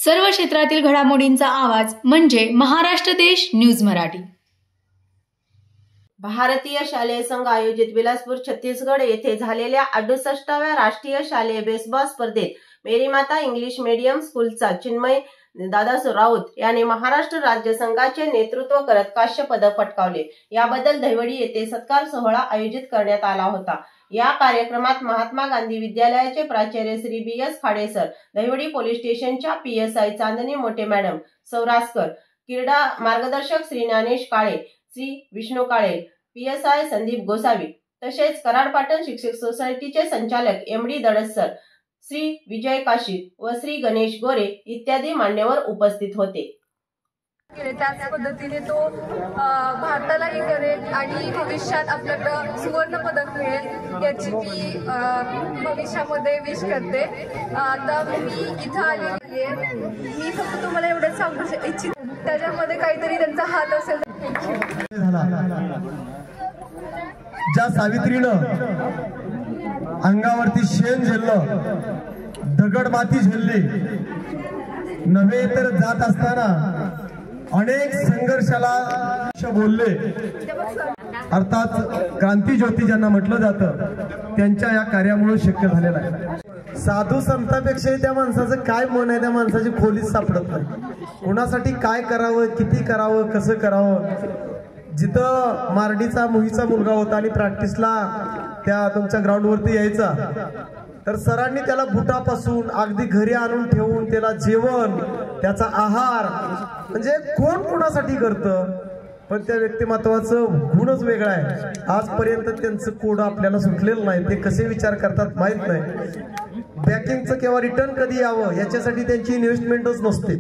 सर्व क्षेत्रातील घडामोडींचा आवाज म्हणजे महाराष्ट्र देश न्यूज मराठी। भारतीय शालेय संघ आयोजित बिलासपूर छत्तीसगड येथे झालेल्या 68व्या राष्ट्रीय शालेय बेसबॉल स्पर्धेत मेरी माता इंग्लिश मीडियम स्कूलचा चिन्मय दादासो राऊत याने महाराष्ट्र राज्य संघाचे नेतृत्व करत कांस्य पदक पटकावले। याबद्दल दहिवडी येथे सत्कार सोहळा आयोजित करण्यात आला होता। या कार्यक्रमात महात्मा गांधी विद्यालयाचे प्राचार्य Shri B S. Khade sir, Dahiwadi police स्टेशनच्या पी.एस.आय. चांदणी मोठे मॅडम, सौरास्कर, क्रीडा मार्गदर्शक श्री ज्ञानेश काळे, श्री विष्णू काळे, पी.एस.आय. संदीप गोसावी, तसेच कराड पाटण शिक्षक सोसायटीचे संचालक एम.डी. दडस सर, श्री विजय काशी व श्री गणेश गोरे इत्यादी मान्यवर उपस्थित होते। त्याच पद्धतीने तो भारतालाही करेल आणि भविष्यात आपल्याला सुवर्ण पदक मिळेल याची मी भविष्यामध्ये विश करते। आता मी इथं आलेली आहे, मी फक्त तुम्हाला एवढंच सांगू इच्छित, त्याच्यामध्ये काहीतरी त्यांचा हात असेल। ज्या सावित्रीनं अंगावरती शेण झेललं, दगड माती झेलली, नव्हे तर जात असताना अनेक संघर्षाला बोलले, अर्थात क्रांती ज्योती ज्यांना म्हटलं जातं त्यांच्या या कार्यामुळे शक्य झालेलं आहे। साधू संतांपेक्षा त्या माणसाचं काय मन आहे त्या माणसाची खोलीच सापडत नाही। कोणासाठी काय करावं, किती करावं, कसं करावं। जिथं मार्डीचा मुहीचा मुलगा होता आणि प्रॅक्टिसला त्या तुमच्या ग्राउंडवरती यायचा, तर सरांनी त्याला बुटापासून अगदी घरी आणून ठेवून त्याला जेवण, त्याचा आहार, म्हणजे कोण कोणासाठी करतं, पण त्या व्यक्तिमत्वाचं गुणच वेगळा आहे। आजपर्यंत त्यांचं कोड आपल्याला सुटलेलं नाही, ते कसे विचार करतात माहित नाही। बॅकिंगचं किंवा रिटर्न कधी यावं याच्यासाठी त्यांची इन्व्हेस्टमेंटच नसते।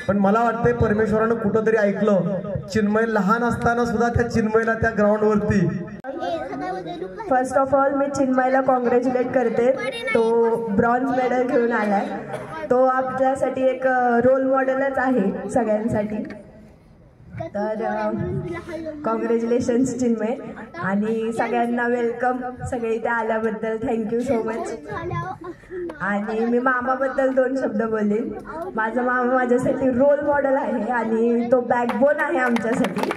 पण मला वाटतंय परमेश्वरानं कुठंतरी ऐकलं, चिन्मय लहान असताना सुद्धा त्या चिन्मयला त्या ग्राउंडवरती। फर्स्ट ऑफ ऑल मी चिन्मयला कॉंग्रॅच्युलेट करते, तो ब्रॉन्झ मेडल घेऊन आलाय। तो आपल्यासाठी एक रोल मॉडेलच आहे सगळ्यांसाठी। तर कॉंग्रॅच्युलेशन्स चिन्मय, आणि सगळ्यांना वेलकम, सगळे इथे आल्याबद्दल थँक्यू सो मच। आणि मी मामाबद्दल 2 शब्द बोलेन। माझा मामा माझ्यासाठी रोल मॉडेल आहे आणि तो बॅकबोन आहे आमच्यासाठी।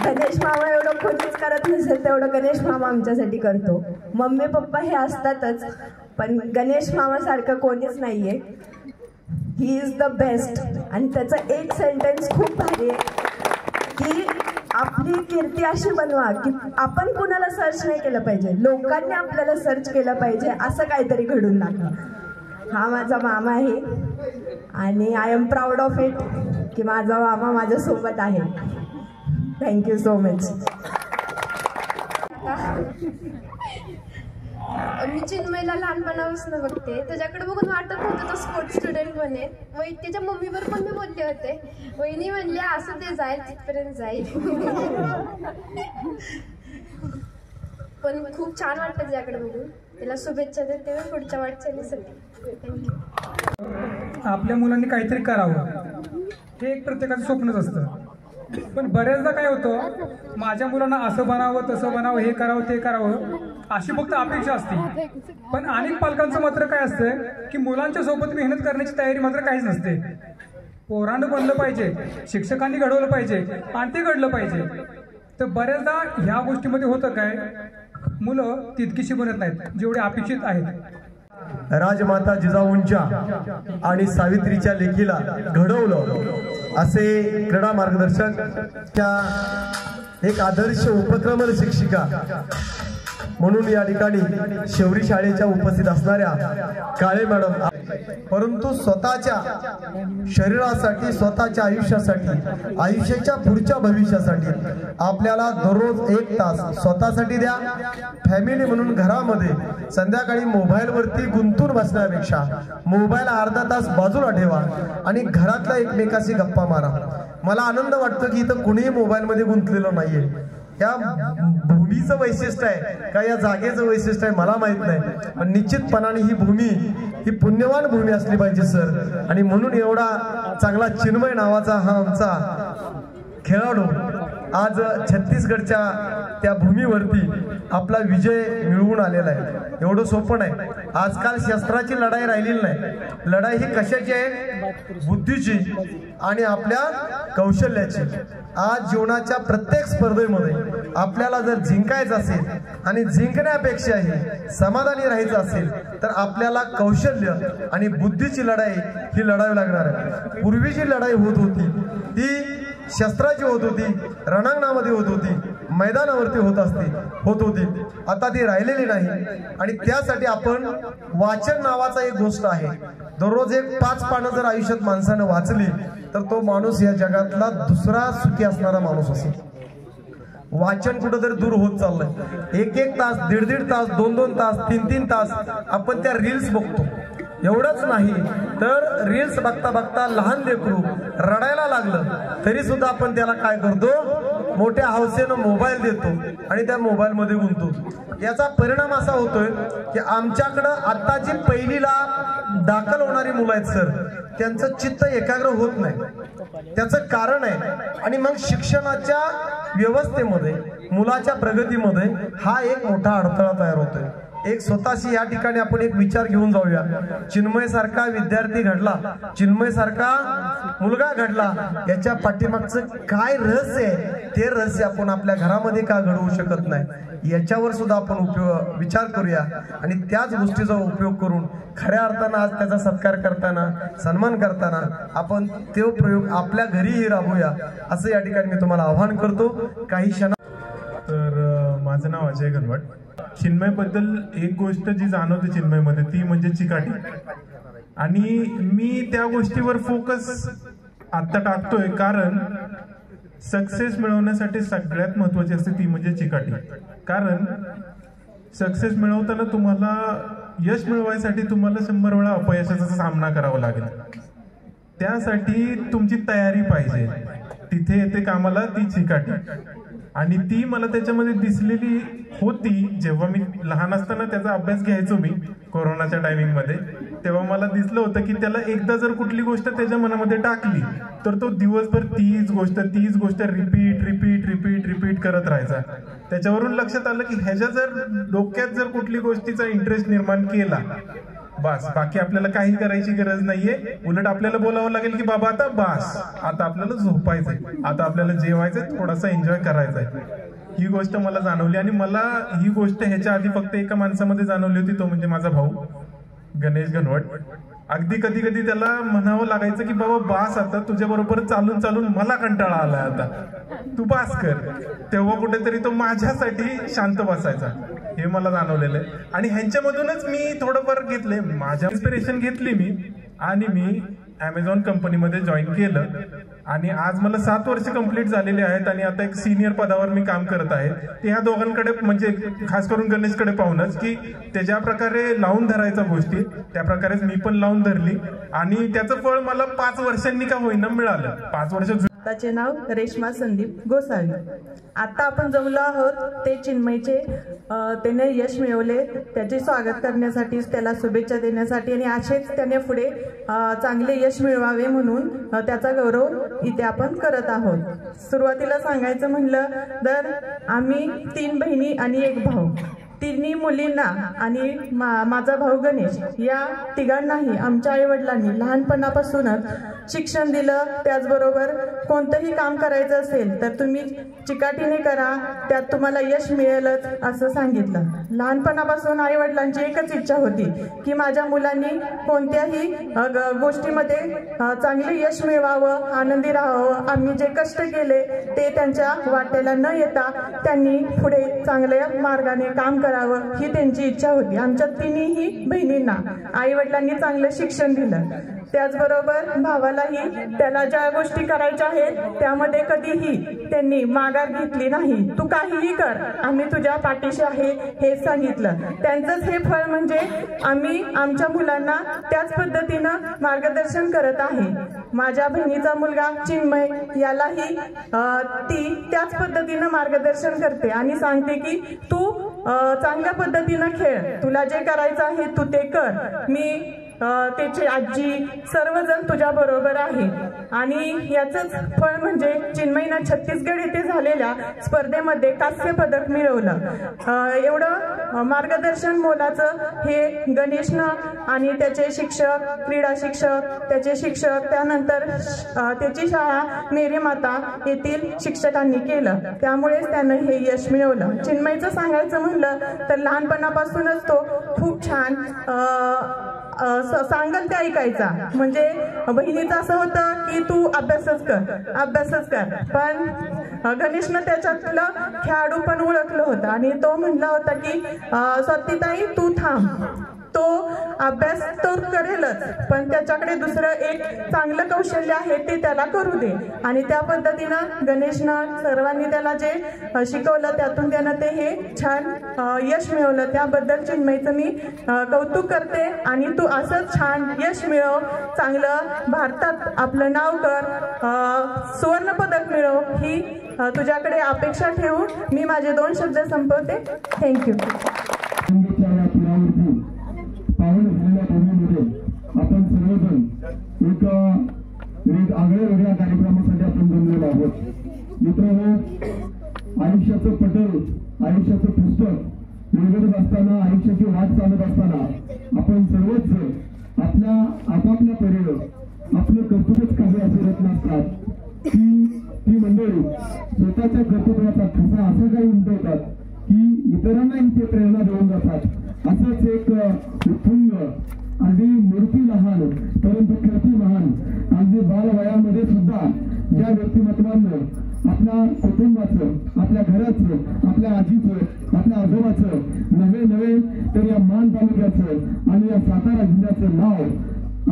गणेश मामा एवढं कोणीच करत नसेल तेवढं गणेश मामा आमच्यासाठी करतो। मम्मी पप्पा हे असतातच, पण गणेश मामा सारखं कोणीच नाहीये। He is the best. आणि त्याचं एक सेंटेन्स खूप भारी आहे की आपली कीर्ती अशी बनवा की आपण कुणाला सर्च नाही केलं पाहिजे, लोकांनी आपल्याला सर्च केलं पाहिजे, असं काहीतरी घडून दाखवा। हा माझा मामा आहे आणि I am proud of it की माझा मामा माझ्यासोबत आहे। Thank you so much. मी चिन्मयला लहानपणापासून बघते, त्याच्याकडे बघून वाटत होतं तो स्पोर्ट्स स्टुडंट बनेल। मग त्याच्या मम्मीवर पण मी बोलले होते, वहिनी म्हणले असं ते जाईल तिथपर्यंत जाईल। पण खूप छान वाटतं त्याच्याकडे बघून, त्याला शुभेच्छा देते पुढच्या वाटचालीसाठी। थँक्यू। आपल्या मुलांनी काहीतरी करावं हे एक प्रत्येकाचं स्वप्नच असतं, पण बऱ्याचदा काय होतं, माझ्या मुलांना असं बनावं, तसं बनावं, हे करावं, ते करावं, अशी फक्त अपेक्षा असते। पण अनेक पालकांचं मात्र काय असतं की मुलांच्या सोबत मेहनत करण्याची तयारी मात्र काहीच नसते। पोरांनं बनलं पाहिजे, शिक्षकांनी घडवलं पाहिजे आणि ते घडलं पाहिजे। तर बऱ्याचदा ह्या गोष्टीमध्ये होतं काय, मुलं तितकीशी बनत नाहीत जेवढे अपेक्षित आहेत। राजमाता जिजाऊंच्या आणि सावित्रीच्या लेखीला घडवलं असे क्रीडा मार्गदर्शक, त्या एक आदर्श उपक्रमल शिक्षिका म्हणून या ठिकाणी शेवरी शाळेच्या उपस्थित असणाऱ्या काळे मॅडम, परंतु स्वतःच्या शरीरासाठी, स्वतःच्या आयुष्यासाठी, आयुष्याच्या पुढच्या भविष्यासाठी आपल्याला दररोज 1 तास स्वतःसाठी द्या। फॅमिली म्हणून घरामध्ये संध्याकाळी मोबाईलवरती गुंतून बसण्यापेक्षा मोबाईल अर्धा तास बाजूला ठेवा आणि घरातल्या एकमेकाशी गप्पा मारा। मला आनंद वाटतो की इथं कुणीही मोबाईलमध्ये गुंतलेलं नाहीये। या भूमीचं वैशिष्ट्य आहे का या जागेचं वैशिष्ट्य आहे मला माहित नाही, पण निश्चितपणाने ही भूमी ही पुण्यवान भूमी असली पाहिजे सर। आणि म्हणून एवढा चांगला चिन्मय नावाचा हा आमचा खेळाडू आज छत्तीसगडच्या त्या भूमीवरती आपला विजय मिळवून आलेला आहे। एवढं सोपं नाही। आजकाल शस्त्राची लढाई राहिलेली नाही. लढाई ही कशाची आहे? बुद्धीची आणि आपल्या कौशल्याची. आज जीवनाच्या प्रत्येक स्पर्धेमध्ये आपल्याला जर जिंकायचं असेल आणि जिंकण्यापेक्षाही समाधानी राहायचं असेल तर आपल्याला कौशल्य आणि बुद्धीची लढाई ही लढावी लागणार आहे. पूर्वी जी लढाई होत होती ती शस्त्राची होत होती, रणांगणामध्ये होत होती, मैदानावरती होत होती. आता ती राहिलेली नाही. आणि त्यासाठी आपण वाचन नावाचा एक गोष्ट आहे. दररोज एक 5 पानं जर आयुष्यात माणसानं वाचली तर तो माणूस या जगातला दुसरा सुखी असणारा माणूस असेल. वाचन कुठंतरी दूर होत चाललंय. 1-1 तास, 1.5 तास, 2-2 तास, 3-3 तास आपण त्या रील्स बघतो. एवढंच नाही तर रील्स बघता बघता लहान लेकरू रडायला लागलं तरी सुद्धा आपण त्याला काय करतो? मोठ्या हौसेनं मोबाईल देतो आणि त्या मोबाईल मध्ये गुंतवतो. याचा परिणाम असा होतोय की आमच्याकडं आता जी पहिलीला दाखल होणारी मुलं आहेत सर, त्यांचं चित्त एकाग्र होत नाही. त्याचं कारण आहे. आणि मग शिक्षणाच्या व्यवस्थेमध्ये, मुलाच्या प्रगतीमध्ये हा एक मोठा अडथळा तयार होतोय. एक स्वतःशी या ठिकाणी आपण एक विचार घेऊन जाऊया. चिन्मय सारखा विद्यार्थी घडला, चिन्मय सारखा मुलगा घडला, याच्या पाठीमागचं काय रहस्य आहे ते रहस्य आपण आपल्या घरामध्ये का घडवू शकत नाही याच्यावर सुद्धा आपण विचार करूया. आणि त्याच गोष्टीचा उपयोग करून खऱ्या अर्थानं आज त्याचा सत्कार करताना, सन्मान करताना आपण तो प्रयोग आपल्या घरीही राबवूया असं या ठिकाणी मी तुम्हाला आवाहन करतो. काही क्षण. तर माझं नाव अजय घनवट. चिन्मयबद्दल एक गोष्ट जी जाणवते चिन्मयमध्ये ती म्हणजे चिकाटी. आणि मी त्या गोष्टीवर फोकस आता टाकतोय कारण सक्सेस मिळवण्यासाठी सगळ्यात महत्वाची असते ती म्हणजे चिकाटी. कारण सक्सेस मिळवताना तुम्हाला यश मिळवायसाठी तुम्हाला 100 वेळा अपयशाचा सामना करावा लागेल. त्यासाठी तुमची तयारी पाहिजे. तिथे येते कामाला ती चिकाटी. आणि ती मला त्याच्यामध्ये दिसलेली होती जेव्हा मी लहान असताना त्याचा अभ्यास घ्यायचो मी कोरोनाच्या टायमिंग मध्ये. तेव्हा मला दिसलं होतं की त्याला एकदा जर कुठली गोष्ट त्याच्या मनामध्ये टाकली तर तो दिवसभर तीच गोष्ट रिपीट करत राहायचा. त्याच्यावरून लक्षात आलं की ह्याच्या जर डोक्यात जर कुठली गोष्टीचा इंटरेस्ट निर्माण केला बस, बाकी आपल्याला काही करायची गरज नाहीये. उलट आपल्याला बोलावं लागेल की बाबा आता बस, आता आपल्याला झोपायचंय, आता आपल्याला जेवायचंय, थोडासा एन्जॉय करायचंय. ही गोष्ट मला जाणवली. आणि मला ही गोष्ट ह्याच्या आधी फक्त एका माणसामध्ये जाणवली होती, तो म्हणजे माझा भाऊ गणेश घनवट. अगदी कधी कधी त्याला म्हणावं लागायचं की बाबा बास, आता तुझ्या बरोबर चालून चालून मला कंटाळा आलाय, आता तू बास कर. तेव्हा कुठेतरी तो माझ्यासाठी शांत बसायचा. हे मला जाणवलेलं आहे. आणि ह्यांच्यामधूनच मी थोडंफार घेतले, माझ्या इन्स्पिरेशन घेतली मी आणि मी Amazon कंपनीमध्ये जॉईन केलं. आणि आज मला 7 वर्ष कंप्लीट झालेले आहेत आणि आता एक सिनियर पदावर मी काम करत आहे. ते ह्या दोघांकडे म्हणजे खास करून गणेशकडे पाहूनच की ते ज्या प्रकारे लावून धरायचा गोष्टी त्या प्रकारेच मी पण लावून धरली आणि त्याचं फळ मला 5 वर्षांनी का होईना मिळालं. 5 वर्ष. त्याचे नाव रेश्मा संदीप गोसावी. आता आपण जमलो आहोत ते चिन्मयचे त्याने यश मिळवले त्याचे स्वागत करण्यासाठी, त्याला शुभेच्छा देण्यासाठी आणि असेच त्याने पुढे चांगले यश मिळवावे म्हणून त्याचा गौरव इथे आपण करत आहोत. सुरुवातीला सांगायचं म्हणलं तर आम्ही 3 बहिणी आणि 1 भाऊ. तिन्ही मुलींना आणि माझा भाऊ गणेश या तिघांनाही आमच्या आईवडिलांनी लहानपणापासूनच शिक्षण दिलं. त्याचबरोबर कोणतंही काम करायचं असेल तर तुम्ही चिकाटीने करा, त्यात तुम्हाला यश मिळेलच असं सांगितलं. लहानपणापासून आईवडिलांची एकच इच्छा होती की माझ्या मुलांनी कोणत्याही गोष्टीमध्ये चांगले यश मिळवावं, आनंदी राहावं. आम्ही जे कष्ट केले ते त्यांच्या वाटेला न येता त्यांनी पुढे चांगल्या मार्गाने काम करावं ही त्यांची इच्छा होती. आमच्या तिन्ही बहिणींना आई वडिलांनी चांगलं शिक्षण दिलं. त्याचबरोबर भावालाही त्याला ज्या गोष्टी करायच्या आहेत त्यामध्ये कधीही त्यांनी माघार घेतली नाही. तू काहीही कर, आम्ही तुझ्या पाठीशी आहे हे सांगितलं. त्यांचंच हे फळ म्हणजे आम्ही आमच्या मुलांना त्याच पद्धतीनं मार्गदर्शन करत आहे. माझ्या बहिणीचा मुलगा चिन्मय यालाही ती त्याच पद्धतीनं मार्गदर्शन करते आणि सांगते की तू चांगल्या पद्धतीनं खेळ, तुला जे करायचं आहे तू ते कर. मी त्याची आजी सर्वजण तुझ्या बरोबर आहे आणि याचंच फळ म्हणजे चिन्मयीनं छत्तीसगड येथे झालेल्या स्पर्धेमध्ये कांस्य पदक मिळवलं. एवढं मार्गदर्शन मोलाचं हे गणेशनं आणि त्याचे शिक्षक, क्रीडा शिक्षक, त्याचे शिक्षक, त्यानंतर त्याची शाळा मेरी माता येथील शिक्षकांनी केलं. त्यामुळेच त्यानं हे यश मिळवलं. चिन्मयचं सांगायचं म्हणलं तर लहानपणापासूनच तो खूप छान सांगल ते ऐकायचा. म्हणजे बहिणीचं असं होतं की तू अभ्यासच कर, पण गणेशनं त्याच्यातलं खेळाडू पण ओळखलं होतं आणि तो म्हणला होता की स्वातीताई तू थांब, तो अभ्यास तर करेलच पण त्याच्याकडे दुसरं एक चांगलं कौशल्य आहे ते त्याला करू दे. आणि त्या पद्धतीनं गणेशनं सर्वांनी त्याला जे शिकवलं त्यातून त्यानं ते हे छान यश मिळवलं. त्याबद्दल चिन्मयचं मी कौतुक करते आणि तू असंच छान यश मिळव, चांगलं भारतात आपलं नाव कर, सुवर्ण पदक मिळव ही तुझ्याकडे अपेक्षा ठेवून मी माझे 2 शब्द संपवते. थँक्यू. पावन झालेल्या भूमीमध्ये आपण सर्वजण एक आगळ्या वेगळ्या कार्यक्रमासाठी आपण जमलेलो आहोत. मित्रांनो, आयुष्याचं पटल, आयुष्याचं पुस्तक निवडत असताना, आयुष्याची वाट चालत असताना आपण सर्वच आपापल्या परीनं आपलं कर्तव्यच काही असे रत्न असतात ती मंडळी स्वतःच्या कर्तव्याचा ठसा असं काही उमटवतात की इतरांनाही ते प्रेरणा देऊन जातात. असंच एक उत्तुंग, अगदी मूर्ती लहान परंतु कीर्ती महान, अगदी बालवयामध्ये सुद्धा ज्या व्यक्तिमत्वानं आपल्या कुटुंबाचं, आपल्या घराचं, आपल्या आजीचं, आपल्या आजोबाचं, नवे तर या मान तालुक्याचं आणि या सातारा जिल्ह्याचं नाव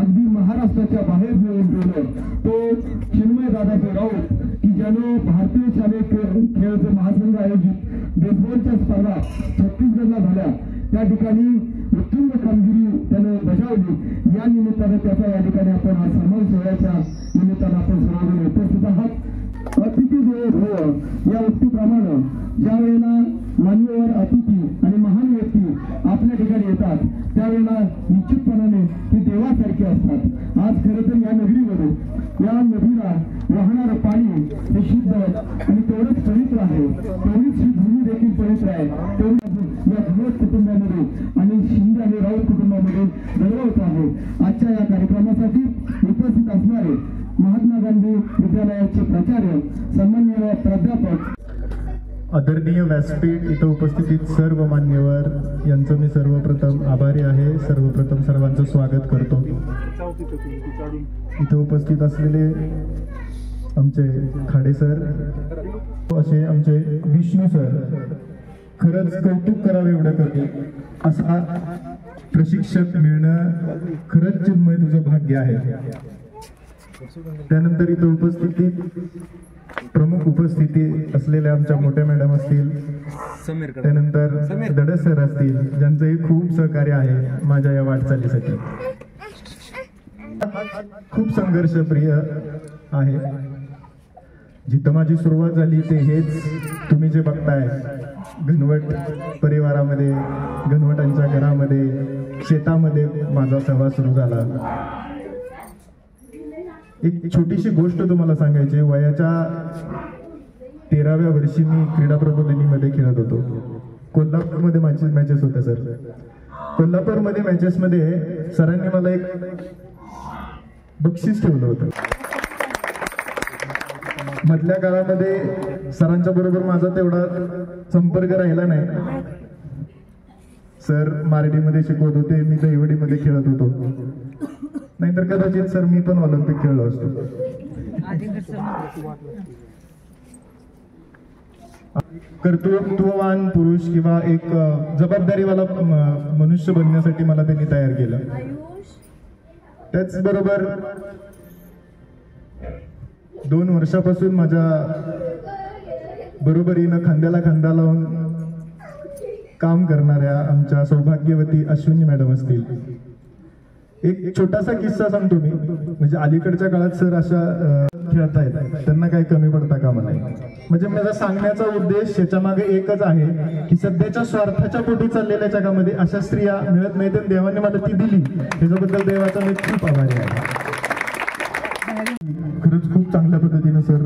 अगदी महाराष्ट्राच्या बाहेर घेऊन गेलं, तो चिन्मय दादाचे राऊत की ज्यानं भारतीय शालेय खेळाचं महासंघ आयोजित बेसबॉलच्या स्पर्धा छत्तीसगडला झाल्या. त्या ठिकाणी उत्तुंग कामगिरी त्यानं बजावली. या निमित्तानं त्याचा या ठिकाणी आपण हा सन्मान सोहळ्याच्या निमित्तानं आपण सर्वजण उपस्थित आहात. अतिथी देवो भव या उक्तीप्रमाणे ज्या वेळेला मान्यवर अतिथी आणि महान व्यक्ती आपल्या ठिकाणी येतात त्यावेळेला निश्चितपणाने ते देवासारखे असतात. आज खरं तर या नगरीमध्ये या नदीला वाहणारं पाणी हे शुद्ध आणि तेवढंच पवित्र आहे, तेवढीच ही भूमी देखील पवित्र आहे. तेवढी या धुळत कुटुंबामध्ये आणि शिंदे आणि राऊत कुटुंबामध्ये गौरवत आहे. आजच्या या कार्यक्रमासाठी उपस्थित असणारे महात्मा गांधी विद्यालयाचे प्राचार्य, सन्माननीय प्राध्यापक, आदरणीय व्यासपीठ, इथं उपस्थित सर्व मान्यवर यांचं मी सर्वप्रथम आभारी आहे. सर्वप्रथम सर्वांचं स्वागत करतो. इथं उपस्थित असलेले आमचे खाडे सर, असे आमचे विष्णू सर, खरंच कौतुक करावे एवढं कमी. असा प्रशिक्षक मिळणं खरंच चिन्मय तुझं भाग्य आहे. त्यानंतर इथं प्रमुख उपस्थिती असलेल्या आमच्या मोठ्या मॅडम असतील, त्यानंतर दडस सर असतील, ज्यांचंही खूप सहकार्य आहे माझ्या या वाटचालीसाठी. खूप संघर्षप्रिय आहे. जिथं माझी सुरुवात झाली ते हेच तुम्ही जे बघताय, घनवट परिवारामध्ये, घनवटांच्या घरामध्ये, शेतामध्ये माझा सहवास सुरू झाला. एक छोटीशी गोष्ट तुम्हाला सांगायची. वयाच्या 13व्या वर्षी मी क्रीडा प्रबोधिनीमध्ये खेळत होतो. कोल्हापूरमध्ये मॅचेस होत्या सर. कोल्हापूरमध्ये मॅचेसमध्ये सरांनी मला एक बक्षीस ठेवलं होतं. मधल्या काळामध्ये सरांच्या बरोबर माझा तेवढा संपर्क राहिला नाही. सर मारडीमध्ये शिकवत होते, मी दहिवडीमध्ये खेळत होतो. नाहीतर कदाचित सर मी पण ऑलिम्पिक खेळलो असतो. कर्तृत्ववान पुरुष किंवा एक जबाबदारीवाला मनुष्य बनण्यासाठी मला त्यांनी तयार केलं. त्याचबरोबर 2 वर्षापासून माझ्या बरोबरीनं खांद्याला खांदा लावून काम करणाऱ्या आमच्या सौभाग्यवती अश्विनी मॅडम असतील. एक छोटासा किस्सा सांगतो मी. म्हणजे अलीकडच्या काळात सर अशा खेळतायत त्यांना काही कमी पडता कामा नये. म्हणजे माझा सांगण्याचा उद्देश याच्या मागे एकच आहे की सध्याच्या स्वार्थाच्या पोटी चाललेल्या जगामध्ये अशा स्त्रिया मिळत नाहीत आणि देवाने मला ती दिली, त्याच्याबद्दल देवाचा मी खूप आभारी आहे. खरंच खूप चांगल्या पद्धतीने सर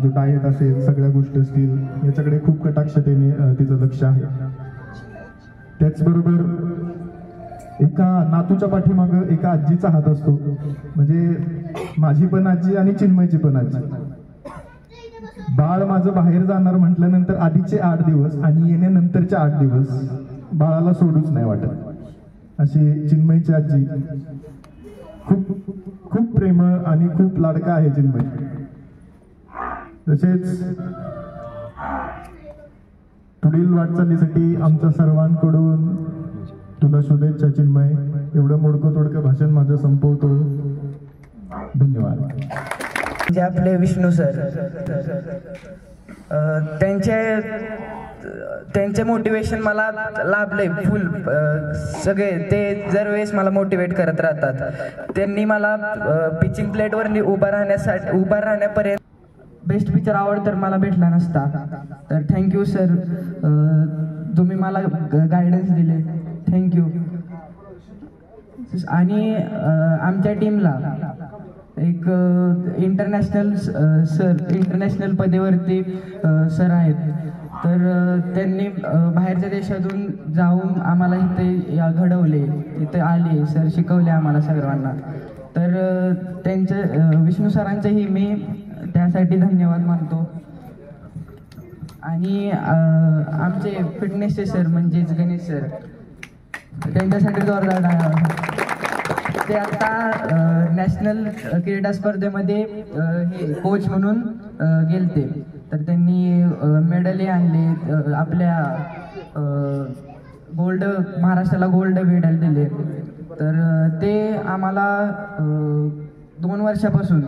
जो डाएट असेल, सगळ्या गोष्टी असतील, याच्याकडे खूप कटाक्षतेने तिचं लक्ष आहे. त्याचबरोबर एका नातूच्या पाठीमागं एका आजीचा हात असतो. म्हणजे माझी पण आजी आणि चिन्मयची पण आजी. बाळ माझं बाहेर जाणार म्हटल्यानंतर आधीचे 8 दिवस आणि येण्यानंतरचे 8 दिवस बाळाला सोडूच नाही वाटत. अशी चिन्मयची आजी. खूप खूप प्रेमळ आणि खूप लाडका आहे चिन्मय. तसेच पुढील वाटचालीसाठी आमच्या सर्वांकडून तुला शुभेच्छा चिन्मय. एवढं मोडकं तोडकं भाषण माझं संपवतो. धन्यवाद. जे आपले विष्णू सर, त्यांचे मोटिवेशन मला लाभले फुल. सगळे ते दरवेळेस मला मोटिवेट करत राहतात. त्यांनी मला पिचिंग प्लेटवर उभा राहण्यापर्यंत बेस्ट पिक्चर अवॉर्ड तर मला भेटला नसता. तर थँक्यू सर, तुम्ही मला गायडन्स दिले, थँक्यू. आणि आमच्या टीमला एक इंटरनॅशनल पदेवरती सर आहेत. तर त्यांनी बाहेरच्या देशातून जाऊन आम्हाला इथे घडवले, इथे आले, सर शिकवले आम्हाला सर्वांना. तर त्यांच्या विष्णू सरांचेही मी त्यासाठी धन्यवाद मानतो. आणि आमचे फिटनेसचे सर म्हणजेच गणेश सर, त्यांच्यासाठी जोरदार टाळ्या. ते आता नॅशनल क्रीडा स्पर्धेमध्ये हे कोच म्हणून गेलते. तर त्यांनी मेडलही आणले. आपल्या महाराष्ट्राला गोल्ड मेडल दिले. तर ते आम्हाला 2 वर्षापासून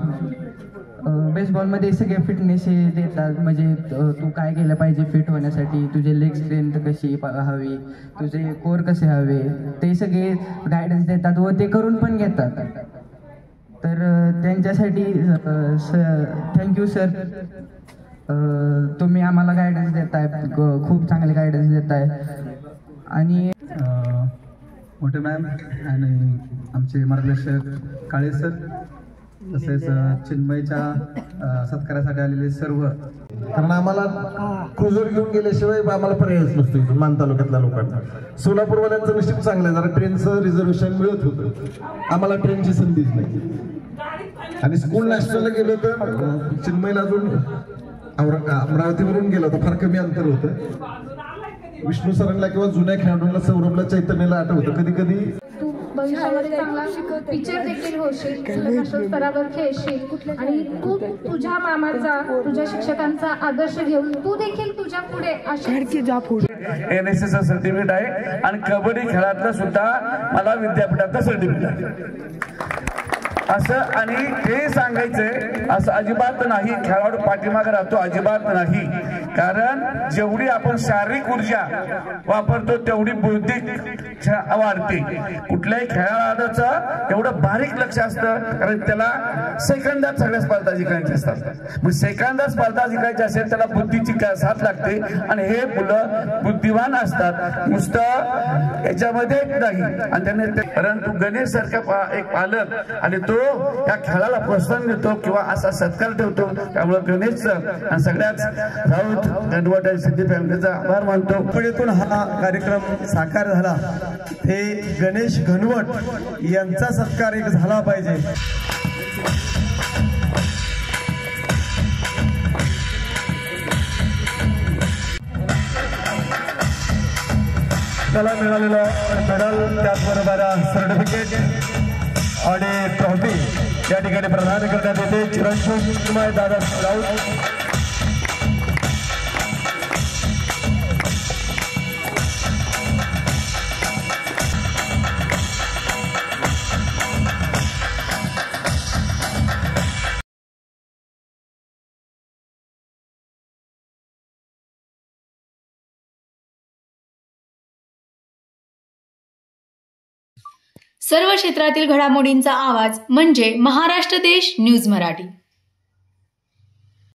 बेसबॉलमध्ये सगळे फिटनेस हे देतात. म्हणजे तू काय केलं पाहिजे फिट होण्यासाठी, तुझे लेग स्ट्रेंथ कशी हवी, तुझे कोर कसे हवे, ते सगळे गायडन्स देतात व ते करून पण घेतात. तर त्यांच्यासाठी थँक्यू सर. तुम्ही आम्हाला गायडन्स देताय, खूप चांगले गायडन्स देताय. आणि मोठे मॅम आणि आमचे मार्गदर्शक काळे सर, तसेच चिन्मयच्या सत्कारासाठी आलेले सर्व. कारण आम्हाला क्रुझर घेऊन गेल्याशिवाय आम्हाला पर्यायच नसतो इथून मान तालुक्यातल्या लोकांना. सोलापूरवाल्यांचं नशीब चांगलं आहे, जरा ट्रेनचं रिझर्वेशन मिळत होतं, आम्हाला ट्रेनची संधीच नाही. आणि स्कूल नॅशनलला गेलो तर चिन्मयला अजून अमरावतीवरून गेलो तर फार कमी अंतर होतं. विष्णू सरांना किंवा जुन्या खेळाडूंना, सौरभला, चैतन्यला आठवतं. कधी कधी तू भविष्यामध्ये चांगला पिक्चर देखील होशील, नॅशनल स्तरावर खेळशील आणि तू तुझ्या मामाचा, तुझ्या शिक्षकांचा आदर्श घेऊन तू देखील तुझ्या पुढे NSS सर्टिफिकेट आहे आणि कबड्डी खेळातलं सुद्धा मला विद्यापीठाचं सर्टिफिकेट आहे असं. आणि हे सांगायचंय असं अजिबात नाही खेळाडू पाठीमागे राहतो, अजिबात नाही. कारण जेवढी आपण शारीरिक ऊर्जा वापरतो तेवढी बौद्धिक वाढते. कुठल्याही खेळाडूचं एवढं बारीक लक्ष असतं, कारण त्याला सेकंदात सगळ्या स्पर्धा जिंकायच्या असतात. मग सेकंदात स्पर्धा जिंकायची असेल त्याला बुद्धीची साथ लागते. आणि हे मुलं बुद्धिवान असतात, नुसतं याच्यामध्ये नाही. आणि त्याने परंतु गणेश सारखा एक पालक आणि तो या खेळाला प्रोत्साहन देतो किंवा असा सत्कार ठेवतो. त्यामुळे गणेशचं आणि सगळ्याच राऊत गणवट सिद्धी फॅमिलीचा आभार मानतो. पुढेतून हा कार्यक्रम साकार झाला, हे गणेश घनवट यांचा सत्कार एक झाला पाहिजे. त्याला मिळालेलं मेडल, त्याचबरोबर सर्टिफिकेट आणि ट्रॉफी या ठिकाणी प्रदान करण्यात येते. चिरंजीव दादा राऊत. सर्व क्षेत्रातील घडामोडींचा आवाज म्हणजे महाराष्ट्र देश न्यूज मराठी.